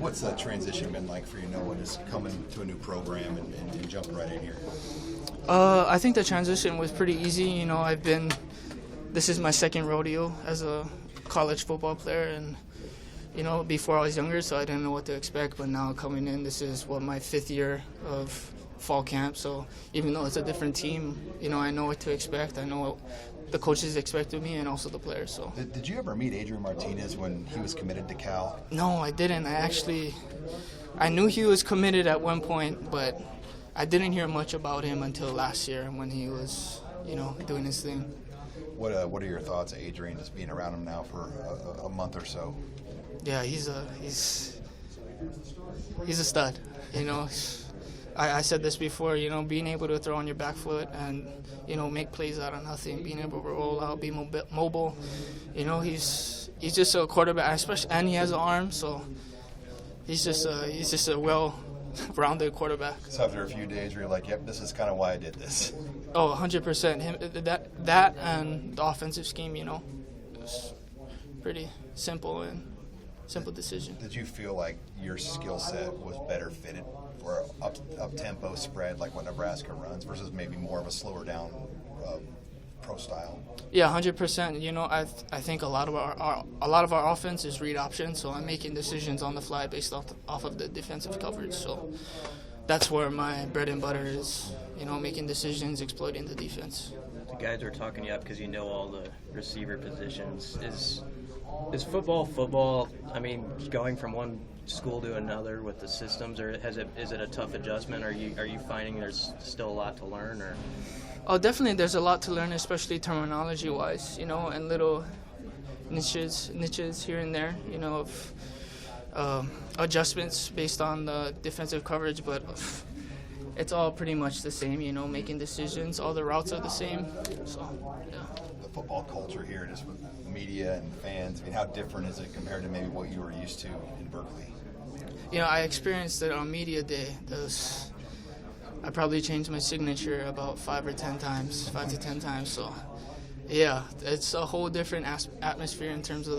What's that transition been like for you, Noah, just coming to a new program and jumping right in here? I think the transition was pretty easy. You know, this is my second rodeo as a college football player, and you know, before I was younger, so I didn't know what to expect. But now coming in, this is my 5th year of fall camp. So even though it's a different team, you know, I know what to expect. I know what the coaches expect of me, and also the players. So. Did you ever meet Adrian Martinez when he was committed to Cal? No, I didn't. I knew he was committed at one point, but I didn't hear much about him until last year when he was, you know, doing his thing. What are your thoughts of Adrian, just being around him now for a month or so? Yeah, he's a stud. You know, I said this before. You know, being able to throw on your back foot and, you know, make plays out of nothing, being able to roll out, be mobile. You know, he's just a quarterback, and he has an arm, so he's just a well-rounded quarterback. So after a few days, you're like, yep, this is kind of why I did this. Oh, 100%. That and the offensive scheme, you know, it was pretty simple decision. Did you feel like your skill set was better fitted for up-tempo spread like what Nebraska runs versus maybe more of a slower down pro style? Yeah, 100%. You know, I think a lot of our offense is read option, so I'm making decisions on the fly based off of the defensive coverage. So that's where my bread and butter is. You know, making decisions, exploiting the defense. The guys are talking you up because you know all the receiver positions. Is football? I mean, going from one school to another with the systems, or is it a tough adjustment? Are you finding there's still a lot to learn, or? Oh, definitely. There's a lot to learn, especially terminology-wise. You know, and little niches here and there. You know, of adjustments based on the defensive coverage, but it's all pretty much the same. You know, making decisions. All the routes are the same. So, yeah. The football culture here, just with media and fans, I mean, how different is it compared to maybe what you were used to in Berkeley? You know, I experienced it on media day. I probably changed my signature about 5 to 10 times. So, yeah, it's a whole different atmosphere in terms of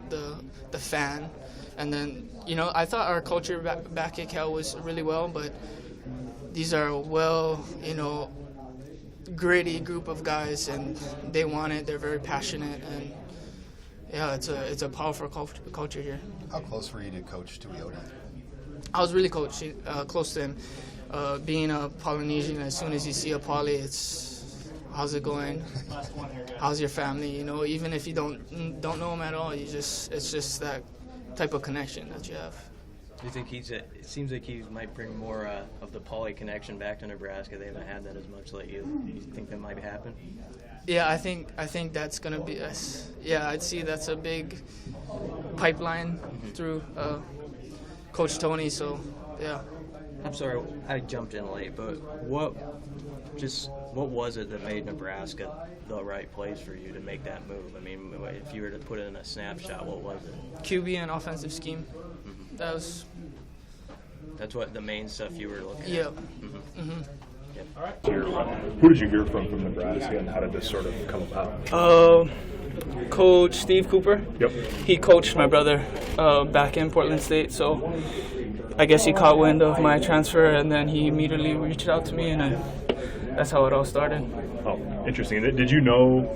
the fan. And then, you know, I thought our culture back at Cal was really well, but these are you know, gritty group of guys, and they want it. They're very passionate, and yeah, it's a powerful culture here. How close were you to Coach Tuioti? I was really close to him. Being a Polynesian, as soon as you see a Poly, it's how's it going? How's your family? You know, even if you don't know him at all, it's just that type of connection that you have. Do you think it seems like he might bring more of the Poly connection back to Nebraska? They haven't had that as much lately. Do you think that might happen? Yeah, I think that's gonna be us. Yeah, I'd see that's a big pipeline through Coach Tony. So, yeah. I'm sorry, I jumped in late, but what was it that made Nebraska the right place for you to make that move? I mean, if you were to put it in a snapshot, what was it? QB and offensive scheme. That's what the main stuff you were looking at. Mm-hmm. Mm-hmm. Yep. All right. Who did you hear from Nebraska, and how did this sort of come about? Coach Steve Cooper. Yep. He coached my brother back in Portland State, so I guess he caught wind of my transfer, and then he immediately reached out to me, and that's how it all started. Oh, interesting. Did you know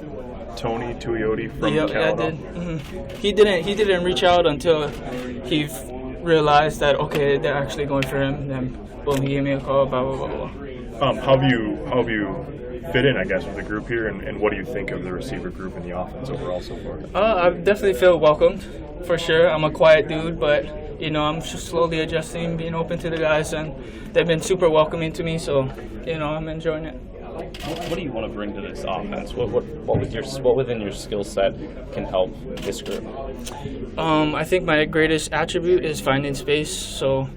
Tony Tuioti from Cal? Yeah, I did. Mm-hmm. He didn't reach out until he realized that, okay, they're actually going for him. Then boom, he gave me a call. Blah blah blah blah. How have you fit in, I guess, with the group here, and what do you think of the receiver group and the offense overall so far? I definitely feel welcomed, for sure. I'm a quiet dude, but you know, I'm just slowly adjusting, being open to the guys, and they've been super welcoming to me. So, you know, I'm enjoying it. What do you want to bring to this offense? What within your skill set can help this group? I think my greatest attribute is finding space. So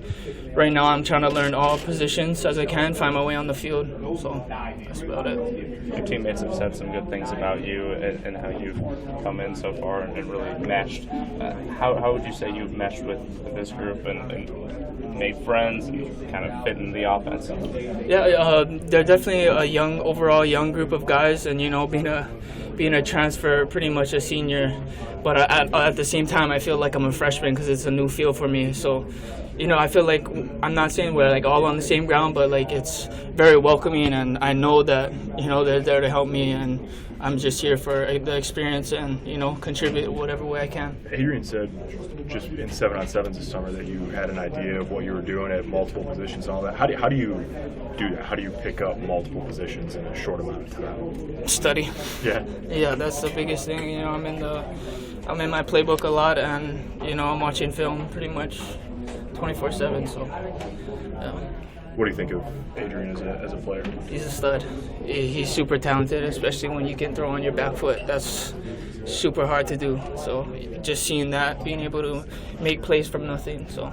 right now I'm trying to learn all positions as I can, find my way on the field. So that's about it. Your teammates have said some good things about you and how you've come in so far and really meshed. How would you say you've meshed with this group and made friends and kind of fit in the offense? Yeah, they're definitely a overall young group of guys, and you know, being a transfer, pretty much a senior, but at the same time, I feel like I'm a freshman because it's a new field for me. So, I feel like I'm not saying we're like all on the same ground, but like it's very welcoming, and I know that they're there to help me, and I'm just here for the experience and contribute whatever way I can. Adrian said just in 7-on-7s this summer that you had an idea of what you were doing at multiple positions and all that. How do you do that? How do you pick up multiple positions in a short amount of time? Study. Yeah, that's the biggest thing. I'm in my playbook a lot, and I'm watching film pretty much 24/7. So, yeah. What do you think of Adrian as a player? He's a stud. He's super talented, especially when you can throw on your back foot. That's super hard to do. So just seeing that, being able to make plays from nothing. So,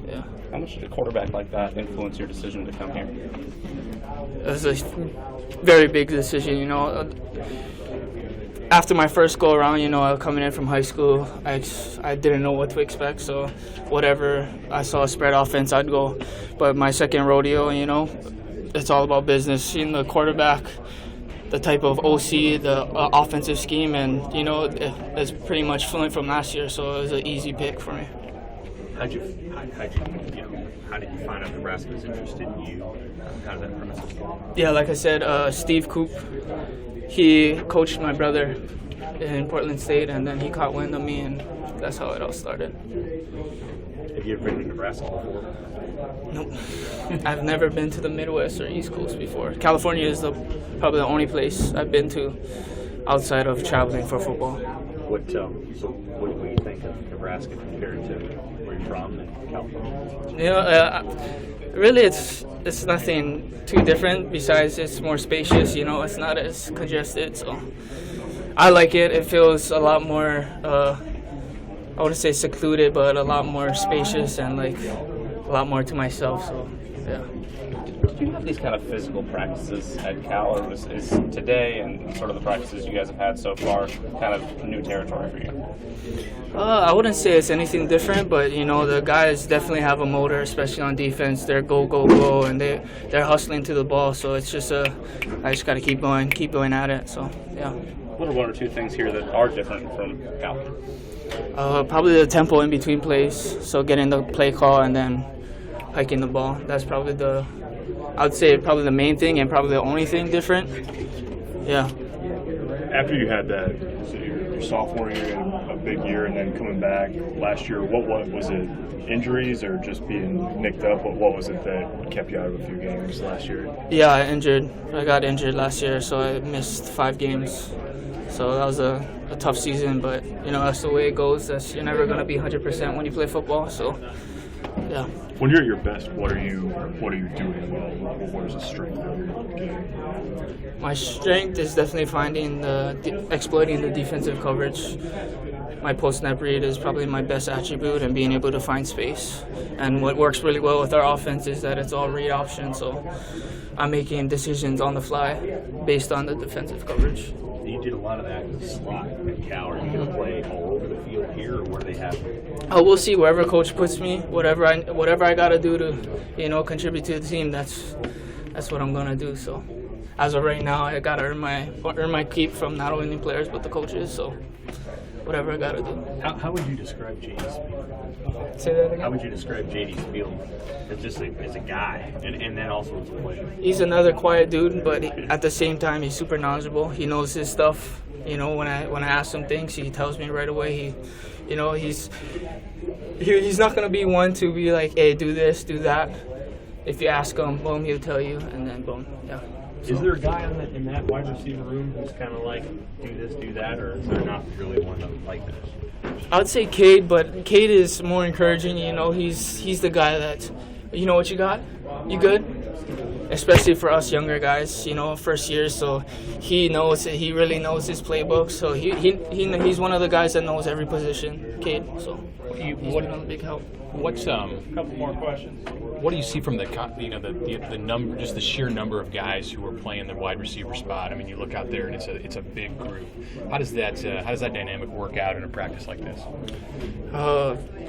yeah. How much did a quarterback like that influence your decision to come here? It was a very big decision, After my first go around, coming in from high school, I didn't know what to expect. So whatever I saw a spread offense, I'd go. But my second rodeo, it's all about business. Seeing the quarterback, the type of OC, the offensive scheme, and it's pretty much fluent from last year. So it was an easy pick for me. How did you find out Nebraska was interested in you? How did that premise? Yeah, like I said, Steve Coop. He coached my brother in Portland State, and then he caught wind of me, and that's how it all started. Have you ever been to Nebraska before? Nope. I've never been to the Midwest or East Coast before. California is probably the only place I've been to outside of traveling for football. What do you think of Nebraska compared to where you're from in California? Really, it's nothing too different besides it's more spacious. It's not as congested. So I like it. It feels a lot more. I wouldn't say secluded, but a lot more spacious and like a lot more to myself. So yeah. Did you have these kind of physical practices at Cal, or is today and sort of the practices you guys have had so far kind of new territory for you? I wouldn't say it's anything different, but the guys definitely have a motor, especially on defense. They're go, and they're hustling to the ball. So it's just I just got to keep going at it. So yeah. What are one or two things here that are different from Cal? Probably the tempo in between plays. So getting the play call and then hiking the ball. That's probably I'd say probably the main thing and probably the only thing different. Yeah. After you had that, so your sophomore year, you had a big year, and then coming back last year, what was it? Injuries or just being nicked up? What was it that kept you out of a few games last year? Yeah, I got injured last year, so I missed 5 games. So that was a tough season, but that's the way it goes. You're never going to be 100% when you play football. So yeah. When you're at your best, what are you doing well? What is the strength of your game? My strength is definitely finding exploiting the defensive coverage. My post-snap read is probably my best attribute, and being able to find space. And what works really well with our offense is that it's all read option, so I'm making decisions on the fly based on the defensive coverage. You did a lot of that in the slot at Cal. Are you going to play all over the field here, or where do they have you? We'll see. Wherever coach puts me, whatever I got to do to contribute to the team, that's what I'm going to do. So as of right now, I got to earn my keep from not only players but the coaches. So whatever I got to do. How would you describe JD's field? Say that again? How would you describe JD's field as a guy and then also as a player? He's another quiet dude, but at the same time, he's super knowledgeable. He knows his stuff. When I ask him things, he tells me right away. He's not gonna be one to be like, hey, do this, do that. If you ask him, boom, he'll tell you, and then boom, yeah. Is there a guy in that wide receiver room who's kind of like, do this, do that, or is there not really one like this? I would say Cade, but Cade is more encouraging. He's the guy that, what you got? You good? Especially for us younger guys, first year. So he knows it. He really knows his playbook. So he's one of the guys that knows every position. Cade. So he's been a big help. What's Couple more questions. what do you see from the number, just the sheer number of guys who are playing the wide receiver spot? I mean, you look out there and it's a big group. How does that dynamic work out in a practice like this?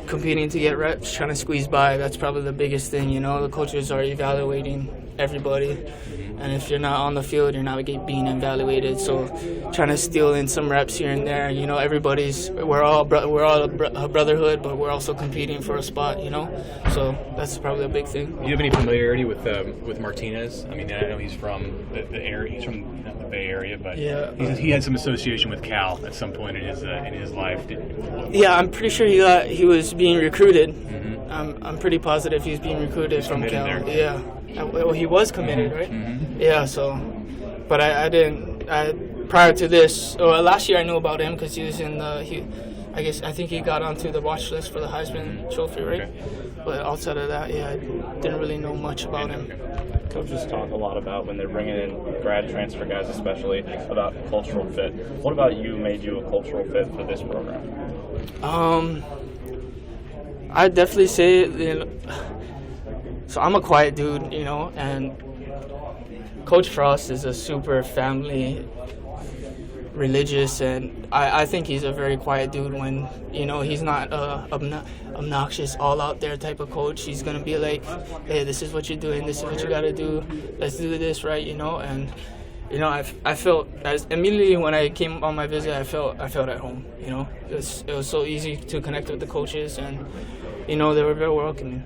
Competing to get reps, trying to squeeze by. That's probably the biggest thing. The coaches are evaluating everybody. and if you're not on the field, you're not being evaluated. So trying to steal in some reps here and there. You know, we're all a brotherhood, but we're also competing for a spot. You know, so that's probably a big thing. Do you have any familiarity with Martinez? I mean, I know he's from the area. He's from not the Bay Area, but he had some association with Cal at some point in his life. Yeah, I'm pretty sure he was being recruited. Mm-hmm. I'm pretty positive he's being recruited from Cal. There. Yeah, well, he was committed, right? Mm-hmm. Yeah. So, but I didn't. Prior to this, last year I knew about him because he was in the. I think he got onto the watch list for the Heisman Trophy, right? Okay. But outside of that, I didn't really know much about him. Coaches talk a lot about when they're bringing in grad transfer guys, especially about cultural fit. What about you made you a cultural fit for this program? I'd definitely say, so I'm a quiet dude, you know, and Coach Frost is a super family, religious, and I think he's a very quiet dude when, you know, he's not obnoxious, all out there type of coach. He's going to be like, hey, this is what you're doing, this is what you got to do, let's do this, right, you know, and you know, I felt immediately when I came on my visit, I felt at home. You know, it was so easy to connect with the coaches, and you know, they were very welcoming.